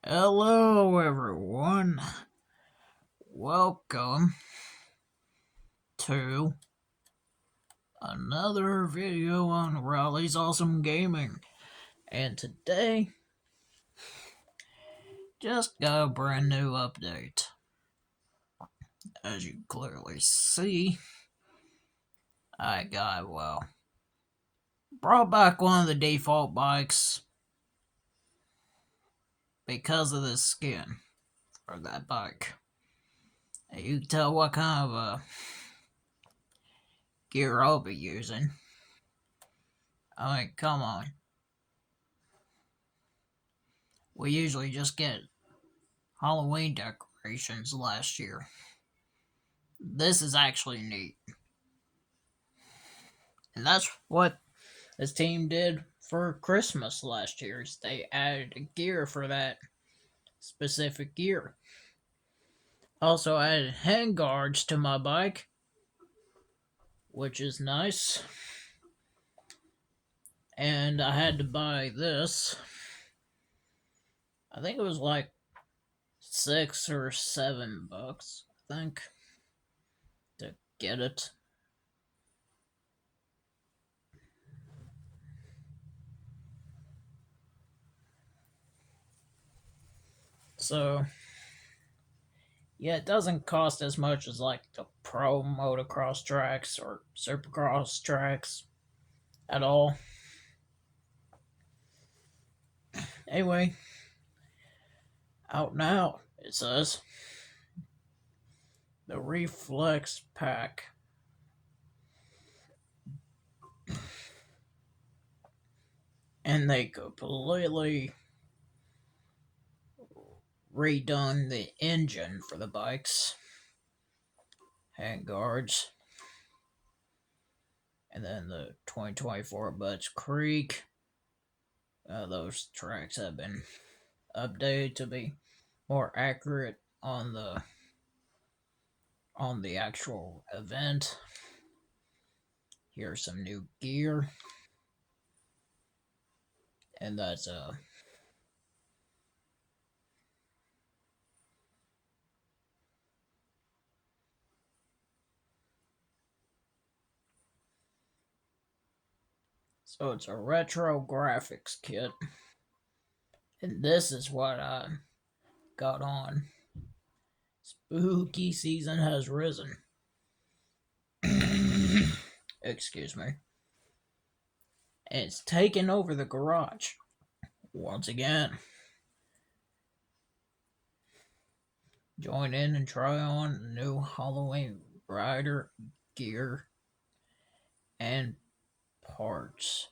Hello, everyone. Welcome to another video on Riley's Awesome Gaming. And today, just got a brand new update. As you clearly see, brought back one of the default bikes because of the skin for that bike. And you can tell what kind of gear I'll be using. I mean, come on. We usually just get Halloween decorations last year. This is actually neat. And that's what this team did for Christmas last year. Is they added a gear for that specific gear. Also added hand guards to my bike, which is nice. And I had to buy this. I think it was like $6 or $7, I think, to get it. So, yeah, it doesn't cost as much as like the pro motocross tracks or supercross tracks at all. Anyway, out now, it says. The Reflex Pack. And they completely redone the engine for the bikes. Hand guards. And then the 2024 Butts Creek. Those tracks have been updated to be more accurate on the actual event. Here's some new gear. And that's so it's a retro graphics kit. And this is what I got on. Spooky season has risen. Excuse me. And it's taken over the garage. Once again. Join in and try on new Halloween rider gear and parts.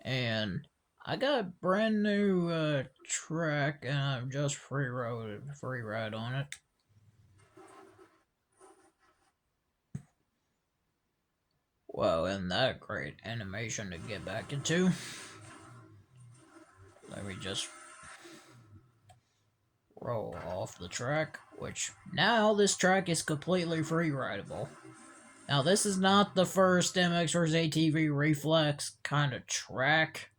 And I got a brand new track, and I've just free ride on it. Wow, isn't that a great animation to get back into? Let me just roll off the track, which now this track is completely free rideable. Now, this is not the first MX vs. ATV Reflex kind of track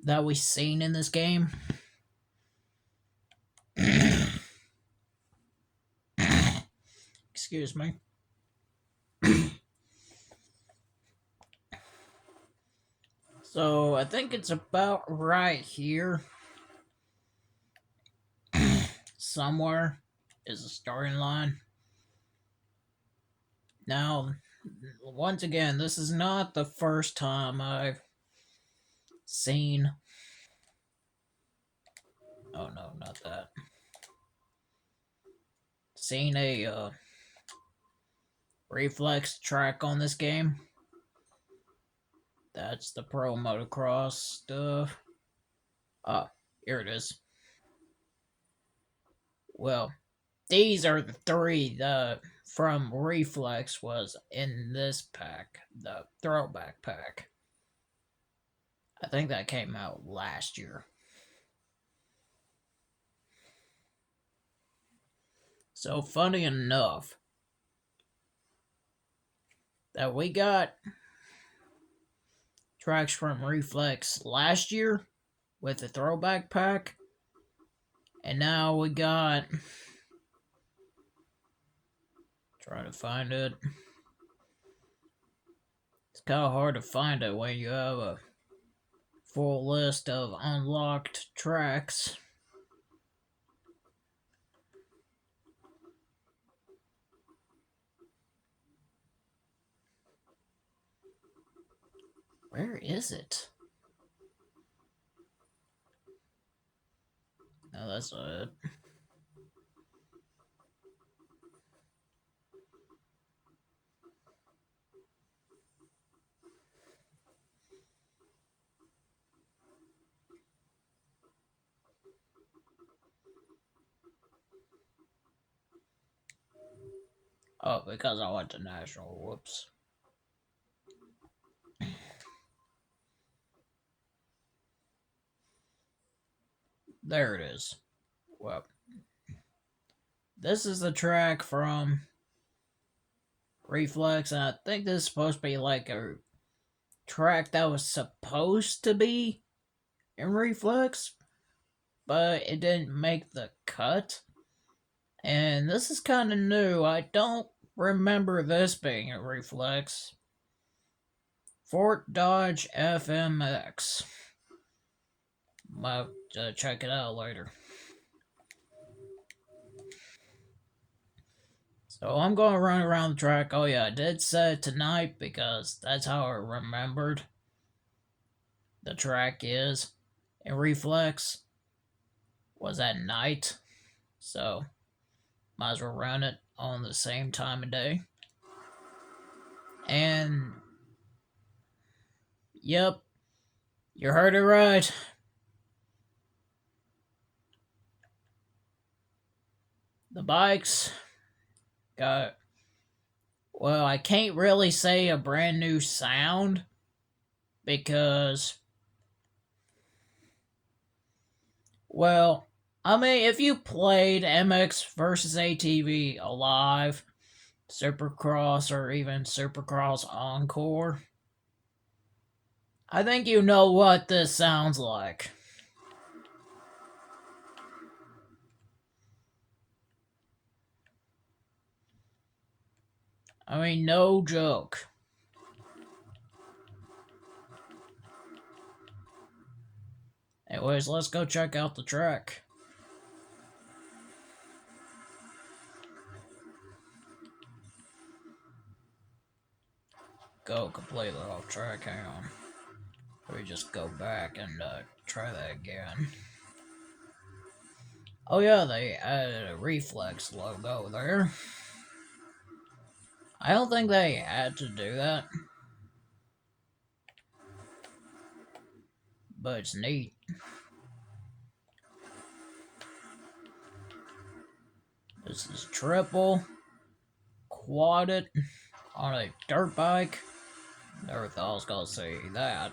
that we've seen in this game. Excuse me. So, I think it's about right here. Somewhere is the starting line. Now, once again, this is not the first time I've seen... Oh no, not that. Seen a reflex track on this game. That's the pro motocross stuff. Here it is. Well, these are the three from Reflex was in this pack, the throwback pack. I think that came out last year. So funny enough, that we got tracks from Reflex last year with the throwback pack, and now we got. Trying to find it. It's kind of hard to find it when you have a full list of unlocked tracks. Where is it? No, that's not it. Oh, because I went to National. Whoops. There it is. Well, this is the track from Reflex, and I think this is supposed to be like a track that was supposed to be in Reflex, but it didn't make the cut. And this is kind of new. I don't remember this being a Reflex. Fort Dodge FMX. Might check it out later. So I'm going to run around the track. Oh yeah, I did say it tonight because that's how I remembered the track is. And Reflex was at night. So might as well run it on the same time of day. And yep, you heard it right. The bikes got, well, I can't really say a brand new sound because, well, I mean, if you played MX versus ATV Alive, Supercross, or even Supercross Encore, I think you know what this sounds like. I mean, no joke. Anyways, let's go check out the track. Go completely off track, hang on. Let me just go back and try that again. Oh yeah, they added a Reflex logo there. I don't think they had to do that. But it's neat. This is triple quadded on a dirt bike. Never thought I was gonna say that.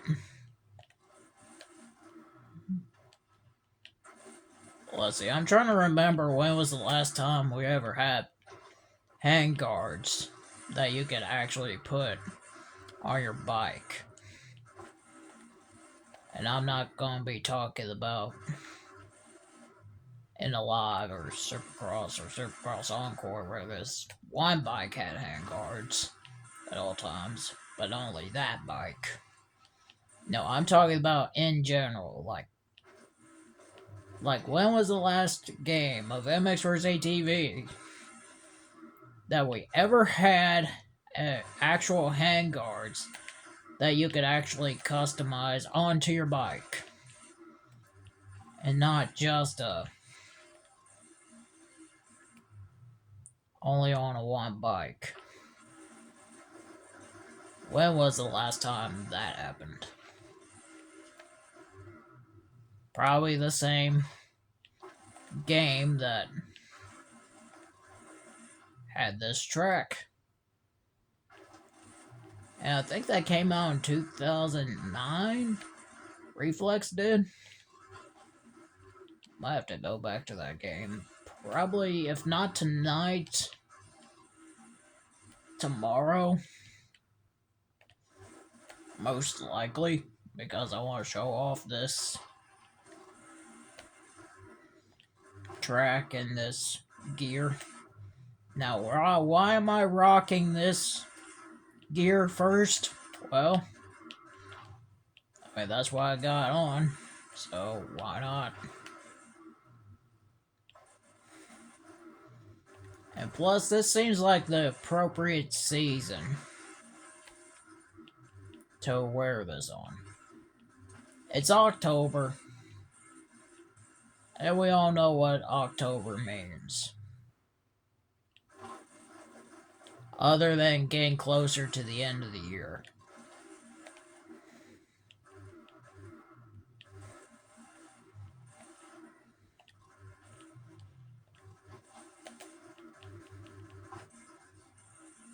Let's see, I'm trying to remember when was the last time we ever had hand guards that you could actually put on your bike. And I'm not gonna be talking about in Alive or Supercross Encore where this one bike had hand guards at all times, but only that bike. No, I'm talking about in general, like when was the last game of MX vs ATV that we ever had actual handguards that you could actually customize onto your bike, and not just only on a one bike? When was the last time that happened? Probably the same game that had this track. And I think that came out in 2009. Reflex did. Might have to go back to that game. Probably, if not tonight, tomorrow. most likely, because I want to show off this track and this gear. Now, why am I rocking this gear first? Well, I mean, that's what I got on, so why not? And plus, this seems like the appropriate season to wear this on. It's October, and we all know what October means. Other than getting closer to the end of the year.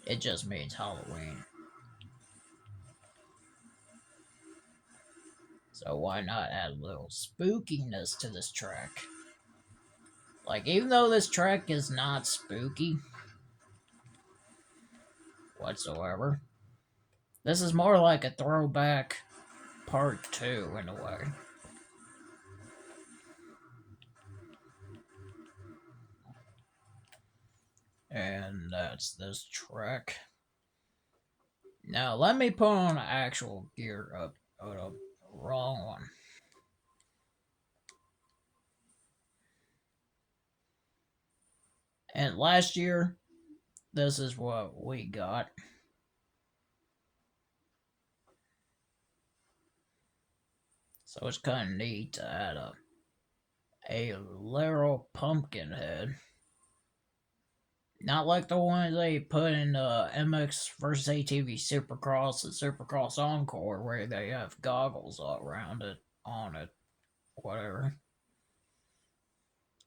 It just means Halloween. So why not add a little spookiness to this track? Like, even though this track is not spooky whatsoever, this is more like a throwback part 2 in a way. And that's this track. Now, let me put on actual gear up. Oh, no, wrong one. And last year, this is what we got. So it's kind of neat to add a little pumpkin head. Not like the ones they put in MX versus ATV Supercross and Supercross Encore, where they have goggles all around it, on it, whatever.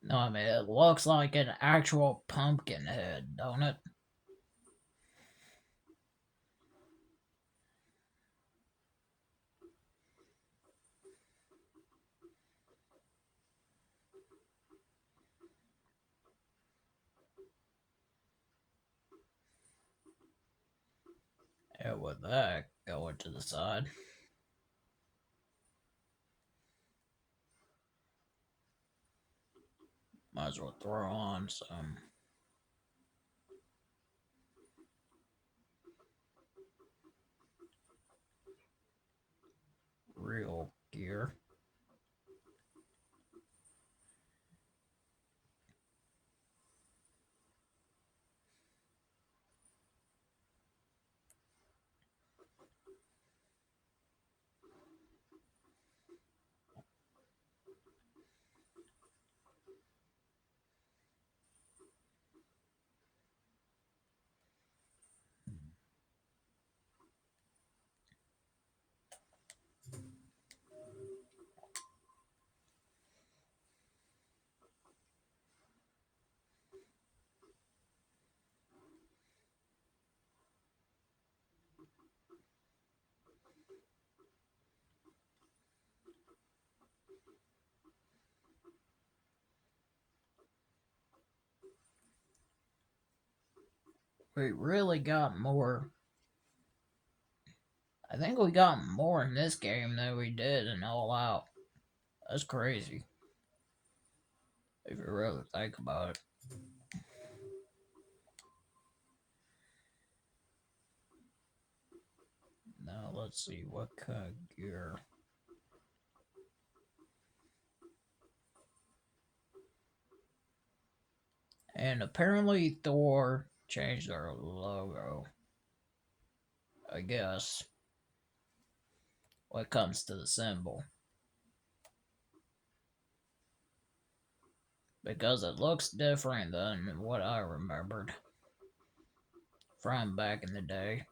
No, I mean, it looks like an actual pumpkin head, don't it? And with that going to the side, might as well throw on some real gear. We really got more. I think we got more in this game than we did in All Out. That's crazy. If you really think about it. Now let's see what kind of gear. And apparently Thor changed their logo. I guess. When it comes to the symbol. Because it looks different than what I remembered from back in the day.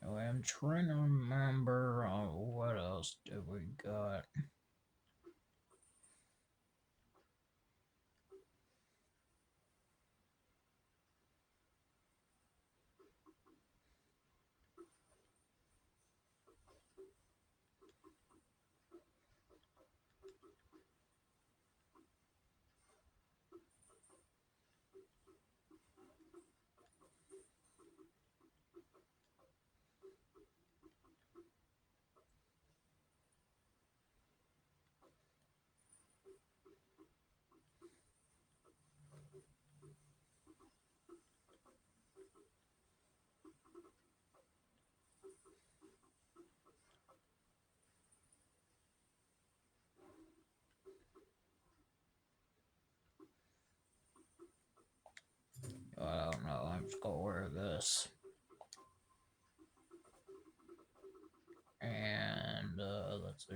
I'm trying to remember what else did we got. Let's go wear this. And let's see.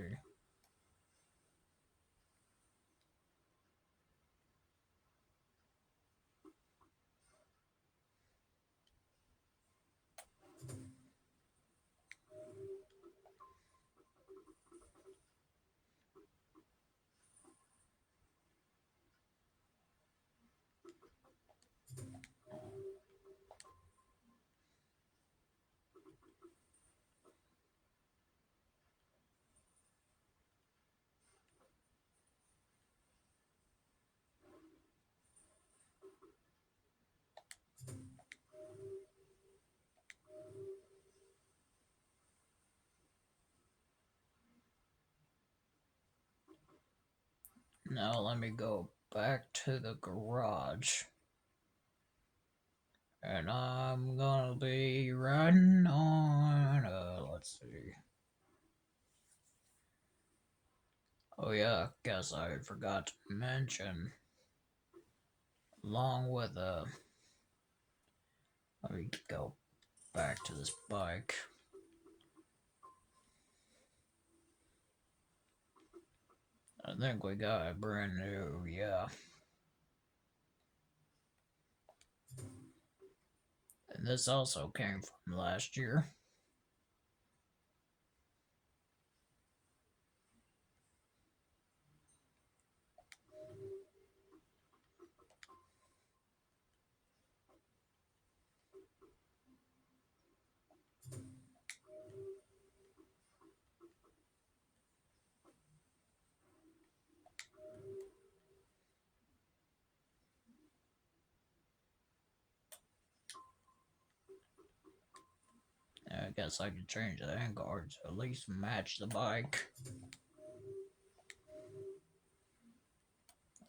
Now let me go back to the garage. And I'm gonna be riding on, let's see. Oh yeah, guess I forgot to mention, along with, let me go back to this bike. I think we got a brand new, yeah. And this also came from last year. I guess I could change the handguards to at least match the bike.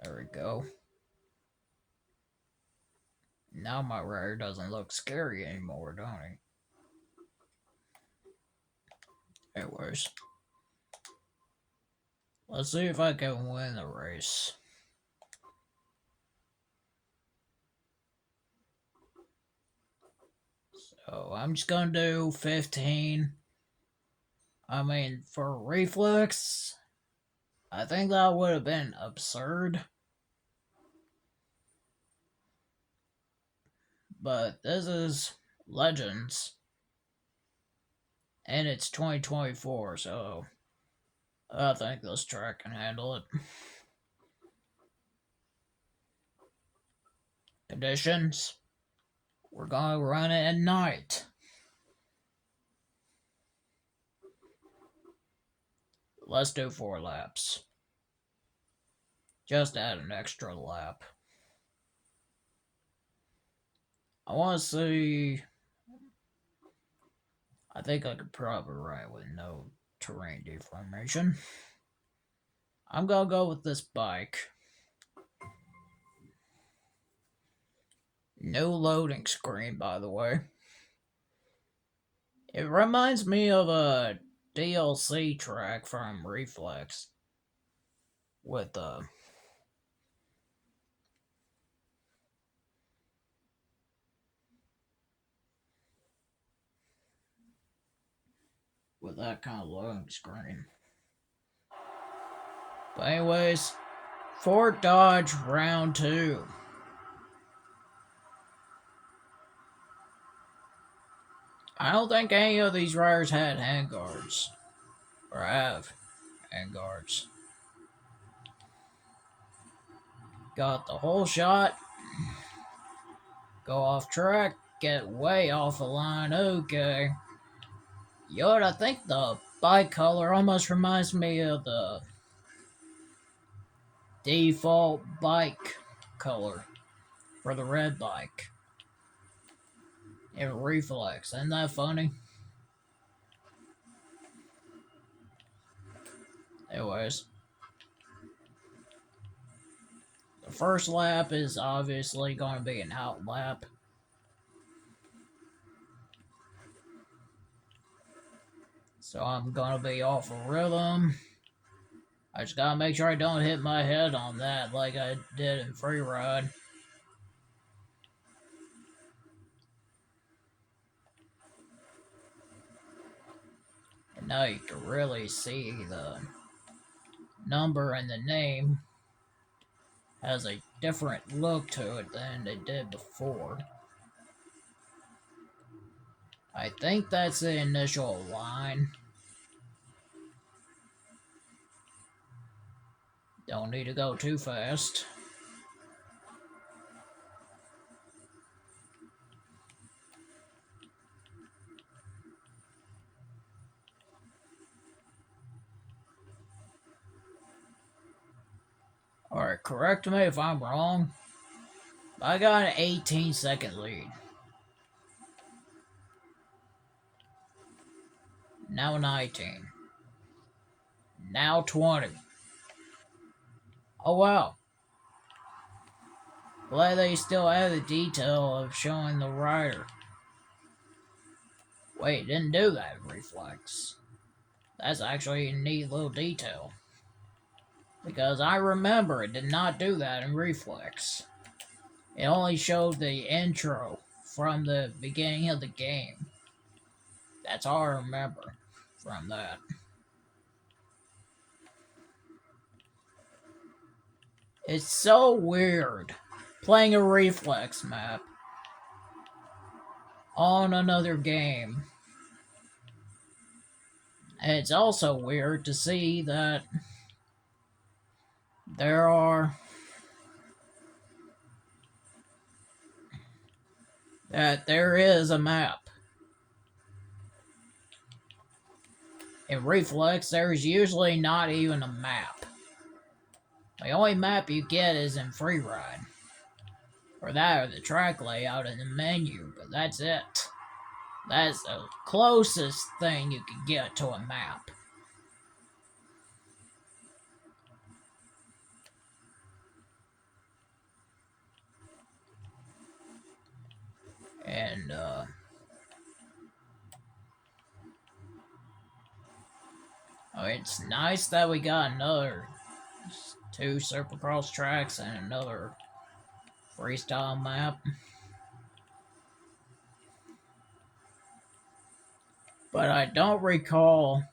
There we go. Now my rider doesn't look scary anymore, don't he? Anyways. Let's see if I can win the race. So I'm just gonna do 15. I mean, for reflex, I think that would have been absurd. But this is Legends. And it's 2024, so I think this track can handle it. Conditions. We're gonna run it at night. Let's do 4 laps. Just add an extra lap. I want to see. I think I could probably ride with no terrain deformation. I'm gonna go with this bike. No loading screen, by the way. It reminds me of a DLC track from Reflex. With that kind of loading screen. But anyways, Fort Dodge round 2. I don't think any of these riders had handguards. Or have handguards. Got the whole shot. Go off track. Get way off the line. Okay. Yo, I think the bike color almost reminds me of the default bike color for the red bike. In Reflex. Isn't that funny? Anyways. The first lap is obviously going to be an out lap. So I'm going to be off of rhythm. I just got to make sure I don't hit my head on that like I did in Free Ride. And now you can really see the number and the name has a different look to it than it did before. I think that's the initial line. Don't need to go too fast. Alright, correct me if I'm wrong. I got an 18-second lead. Now 19. Now 20. Oh wow. Glad they still have the detail of showing the rider. Wait, didn't do that in Reflex. That's actually a neat little detail. Because I remember it did not do that in Reflex. It only showed the intro from the beginning of the game. That's all I remember from that. It's so weird playing a Reflex map on another game. And it's also weird to see that there is a map. In Reflex, there's usually not even a map. The only map you get is in Freeride. Or that, or the track layout in the menu, but that's it. That's the closest thing you can get to a map. And, it's nice that we got another 2 Supercross tracks and another freestyle map. But I don't recall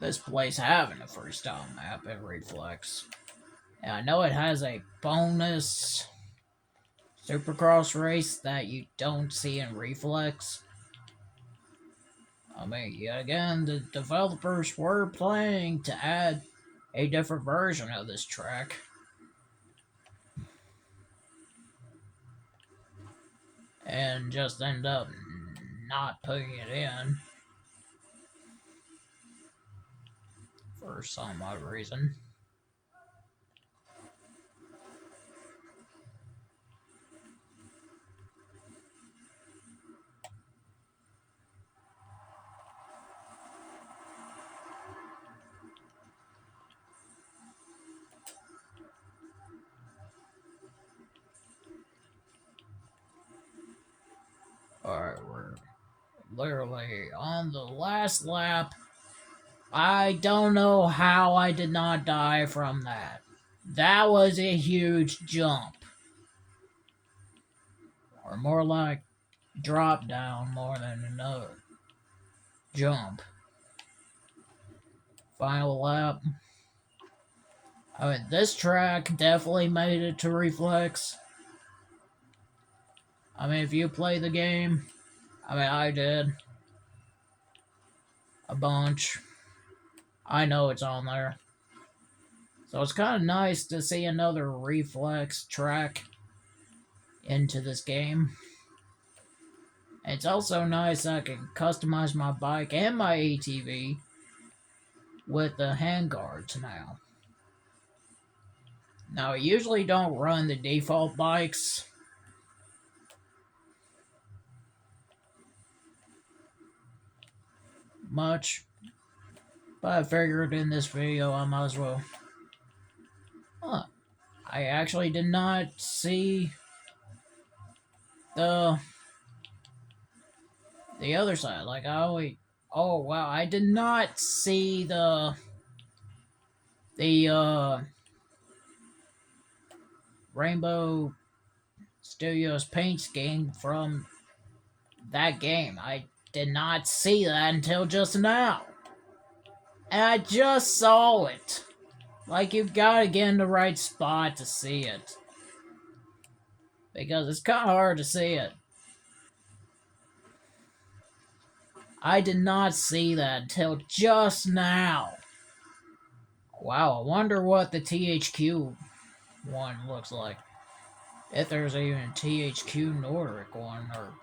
this place having a freestyle map in Reflex. And I know it has a bonus Supercross race that you don't see in Reflex. I mean, yet again, the developers were planning to add a different version of this track. And just end up not putting it in. For some odd reason. Alright, we're literally on the last lap. I don't know how I did not die from that. That was a huge jump. Or more like drop down more than another jump. Final lap. I mean, this track definitely made it to Reflex. I mean, if you play the game, I mean, I did a bunch. I know it's on there. So it's kind of nice to see another Reflex track into this game. It's also nice I can customize my bike and my ATV with the handguards now. Now, I usually don't run the default bikes. Much. But I figured in this video I might as well. Huh. I actually did not see the other side. Like, I only... Oh, wow. I did not see the Rainbow Studios paint scheme from that game. I did not see that until just now. And I just saw it. Like, you've gotta get in the right spot to see it. Because it's kinda hard to see it. I did not see that until just now. Wow, I wonder what the THQ one looks like. If there's even a THQ Nordic one, or...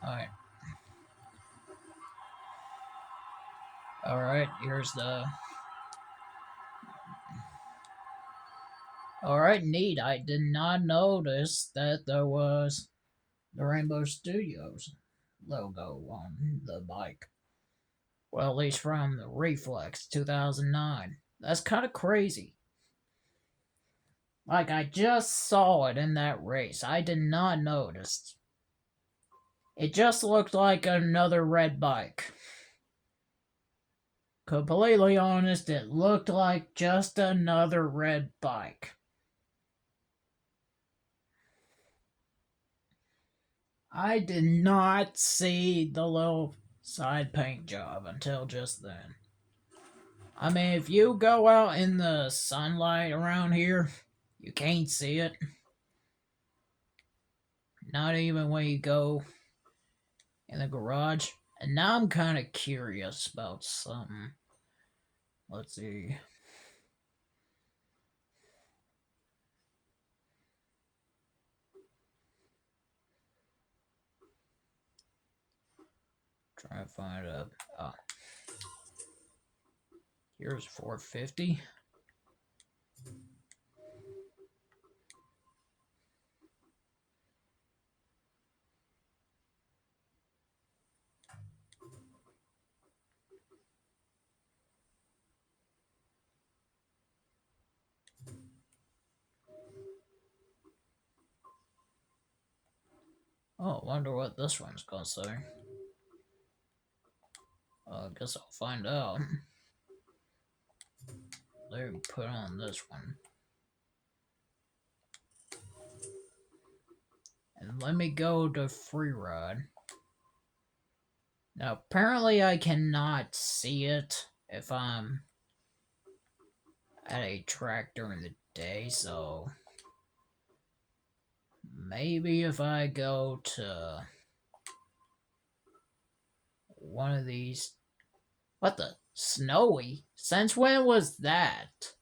Alright. Alright, here's the... Alright, neat. I did not notice that there was the Rainbow Studios logo on the bike. Well, at least from the Reflex 2009. That's kind of crazy. Like, I just saw it in that race. I did not notice. It just looked like another red bike. Completely honest, it looked like just another red bike. I did not see the little side paint job until just then. I mean, if you go out in the sunlight around here, you can't see it. Not even when you go in the garage. And now I'm kind of curious about something. Let's see. Try to find a... Oh. Here's 450. Oh, I wonder what this one's gonna say. I guess I'll find out. Let me put on this one. And let me go to Freeride. Now, apparently I cannot see it if I'm at a track during the day, so... Maybe if I go to one of these... What the? Snowy? Since when was that?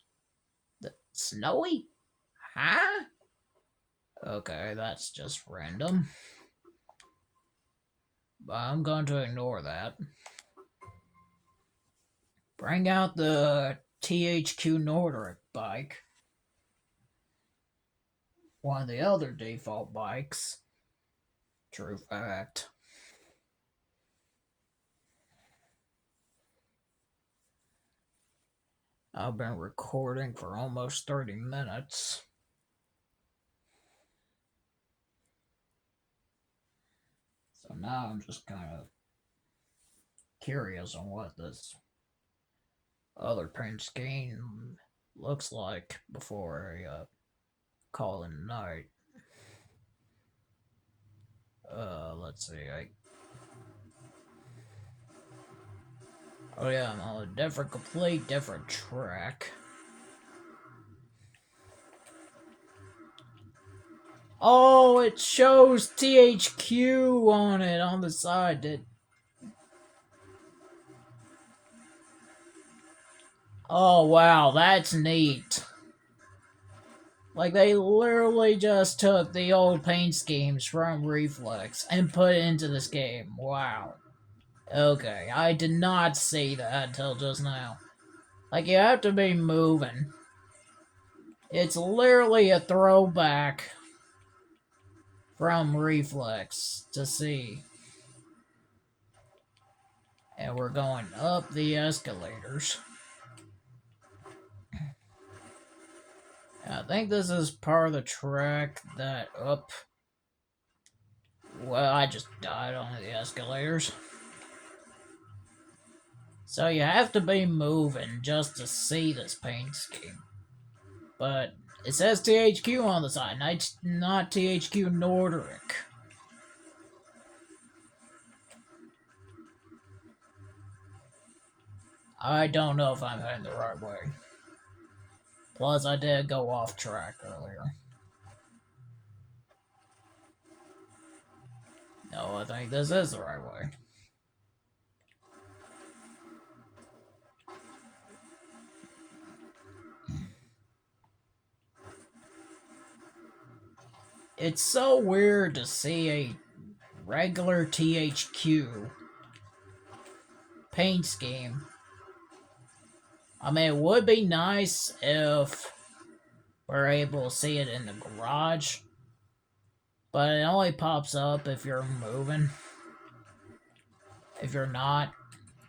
The Snowy? Huh? Okay, that's just random. But I'm going to ignore that. Bring out the THQ Nordic bike. One of the other default bikes. True fact. I've been recording for almost 30 minutes. So now I'm just kind of curious on what this other paint scheme looks like before I call it a night. Let's see. Oh yeah, I'm on a complete different track. Oh, it shows THQ on it on the side. Oh wow, that's neat. Like, they literally just took the old paint schemes from Reflex and put it into this game. Wow. Okay, I did not see that until just now. Like, you have to be moving. It's literally a throwback from Reflex to see. And we're going up the escalators. I think this is part of the track that up... Well, I just died on the escalators. So you have to be moving just to see this paint scheme. But it says THQ on the side, not THQ Nordic. I don't know if I'm heading the right way. Plus, I did go off track earlier. No, I think this is the right way. It's so weird to see a regular THQ paint scheme. I mean, it would be nice if we're able to see it in the garage, but it only pops up if you're moving. If you're not,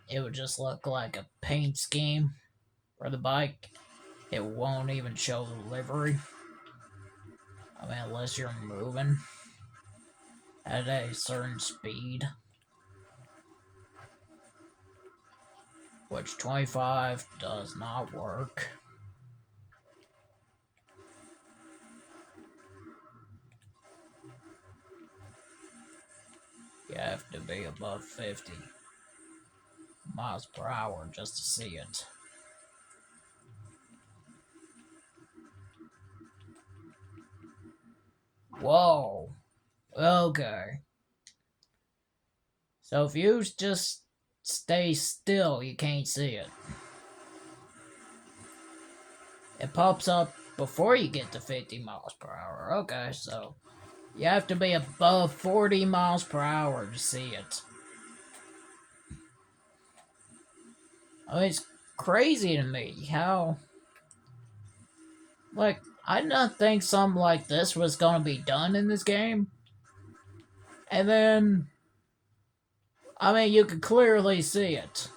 it would just look like a paint scheme for the bike. It won't even show the livery. I mean, unless you're moving at a certain speed. Which 25 does not work. You have to be above 50 miles per hour just to see it. Whoa. Okay. So if you just stay still, you can't see it. It pops up before you get to 50 miles per hour. Okay, so you have to be above 40 miles per hour to see it. I mean, it's crazy to me how... Like, I did not think something like this was going to be done in this game. And then... I mean, you could clearly see it.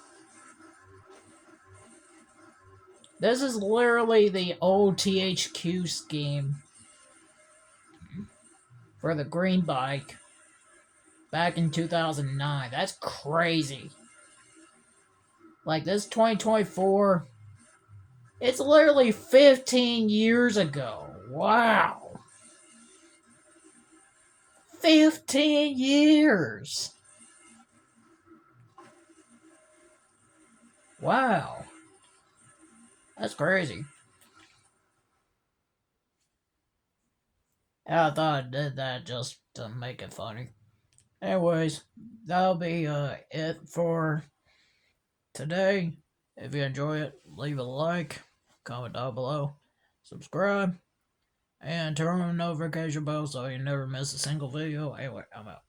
This is literally the old THQ scheme for the green bike back in 2009. That's crazy. Like, this 2024, it's literally 15 years ago. Wow. 15 years. Wow. That's crazy. I thought I did that just to make it funny. Anyways, that'll be it for today. If you enjoy it, leave a like, comment down below, subscribe, and turn on the notification bell so you never miss a single video. Anyway, I'm out.